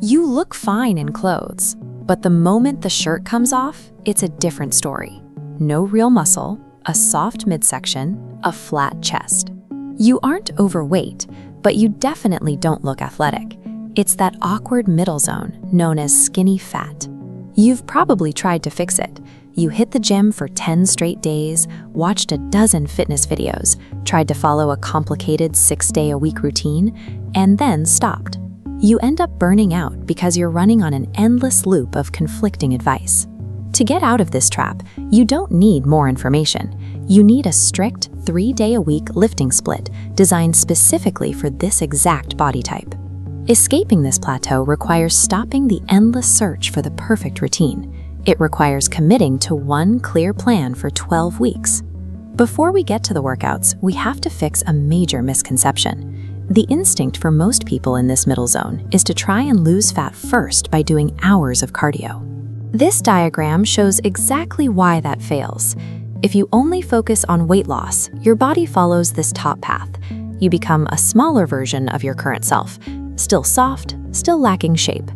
You look fine in clothes, but the moment the shirt comes off, it's a different story. No real muscle, a soft midsection, a flat chest. You aren't overweight, but you definitely don't look athletic. It's that awkward middle zone known as skinny fat. You've probably tried to fix it. You hit the gym for 10 straight days, watched a dozen fitness videos, tried to follow a complicated 6-day-a-week routine, and then stopped. You end up burning out because you're running on an endless loop of conflicting advice. To get out of this trap, you don't need more information. You need a strict 3-day-a-week lifting split designed specifically for this exact body type. Escaping this plateau requires stopping the endless search for the perfect routine. It requires committing to one clear plan for 12 weeks. Before we get to the workouts, we have to fix a major misconception. The instinct for most people in this middle zone is to try and lose fat first by doing hours of cardio. This diagram shows exactly why that fails. If you only focus on weight loss, your body follows this top path. You become a smaller version of your current self, still soft, still lacking shape.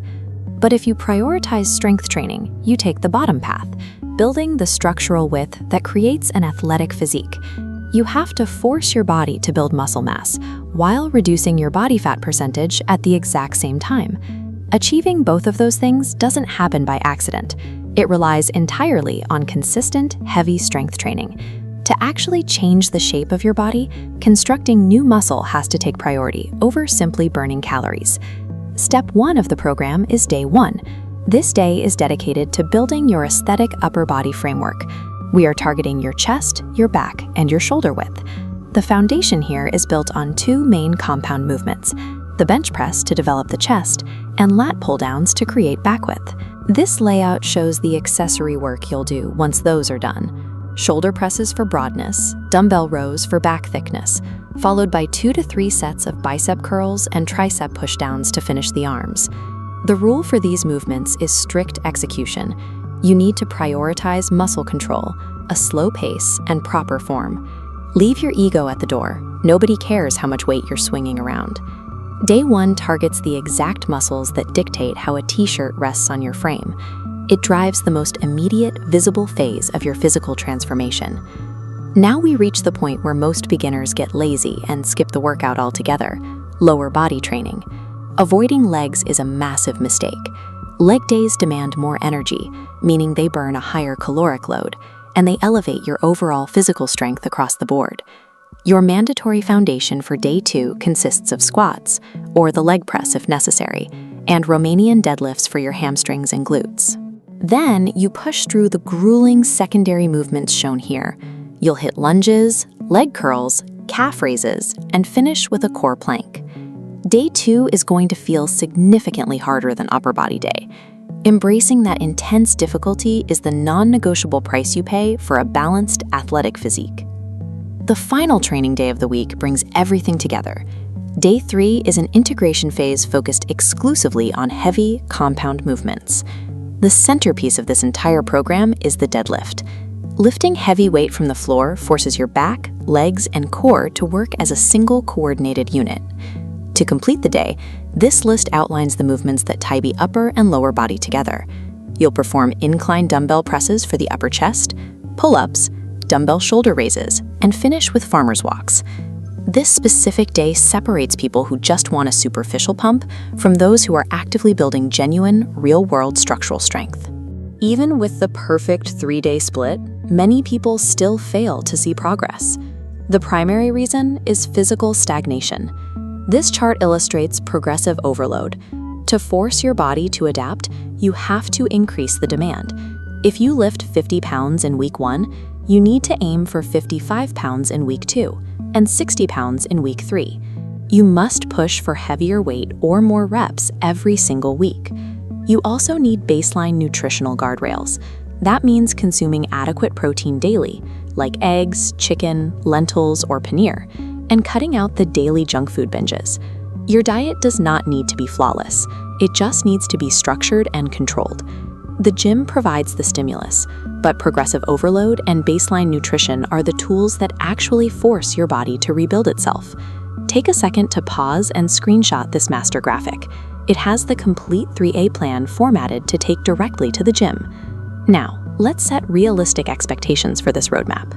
But if you prioritize strength training, you take the bottom path, building the structural width that creates an athletic physique. You have to force your body to build muscle mass while reducing your body fat percentage at the exact same time. Achieving both of those things doesn't happen by accident. It relies entirely on consistent, heavy strength training. To actually change the shape of your body, constructing new muscle has to take priority over simply burning calories. Step 1 of the program is Day 1. This day is dedicated to building your aesthetic upper body framework. We are targeting your chest, your back, and your shoulder width. The foundation here is built on 2 main compound movements: the bench press to develop the chest, and lat pull-downs to create back width. This layout shows the accessory work you'll do once those are done. Shoulder presses for broadness, dumbbell rows for back thickness, followed by 2 to 3 sets of bicep curls and tricep pushdowns to finish the arms. The rule for these movements is strict execution. You need to prioritize muscle control, a slow pace, and proper form. Leave your ego at the door. Nobody cares how much weight you're swinging around. Day 1 targets the exact muscles that dictate how a t-shirt rests on your frame. It drives the most immediate, visible phase of your physical transformation. Now we reach the point where most beginners get lazy and skip the workout altogether: lower body training. Avoiding legs is a massive mistake. Leg days demand more energy, meaning they burn a higher caloric load, and they elevate your overall physical strength across the board. Your mandatory foundation for Day 2 consists of squats, or the leg press if necessary, and Romanian deadlifts for your hamstrings and glutes. Then you push through the grueling secondary movements shown here. You'll hit lunges, leg curls, calf raises, and finish with a core plank. Day 2 is going to feel significantly harder than upper body day. Embracing that intense difficulty is the non-negotiable price you pay for a balanced, athletic physique. The final training day of the week brings everything together. Day 3 is an integration phase focused exclusively on heavy, compound movements. The centerpiece of this entire program is the deadlift. Lifting heavy weight from the floor forces your back, legs, and core to work as a single coordinated unit. To complete the day, this list outlines the movements that tie the upper and lower body together. You'll perform incline dumbbell presses for the upper chest, pull-ups, dumbbell shoulder raises, and finish with farmer's walks. This specific day separates people who just want a superficial pump from those who are actively building genuine, real-world structural strength. Even with the perfect 3-day split, many people still fail to see progress. The primary reason is physical stagnation. This chart illustrates progressive overload. To force your body to adapt, you have to increase the demand. If you lift 50 pounds in week 1, you need to aim for 55 pounds in week 2 and 60 pounds in week 3. You must push for heavier weight or more reps every single week. You also need baseline nutritional guardrails. That means consuming adequate protein daily, like eggs, chicken, lentils, or paneer, and cutting out the daily junk food binges. Your diet does not need to be flawless. It just needs to be structured and controlled. The gym provides the stimulus, but progressive overload and baseline nutrition are the tools that actually force your body to rebuild itself. Take a second to pause and screenshot this master graphic. It has the complete 3A plan formatted to take directly to the gym. Now, let's set realistic expectations for this roadmap.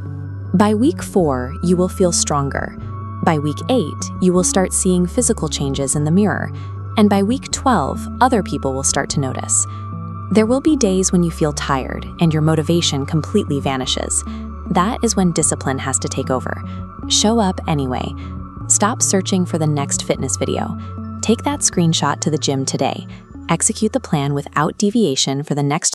By week 4, you will feel stronger. By week 8, you will start seeing physical changes in the mirror. And by week 12, other people will start to notice. There will be days when you feel tired and your motivation completely vanishes. That is when discipline has to take over. Show up anyway. Stop searching for the next fitness video. Take that screenshot to the gym today. Execute the plan without deviation for the next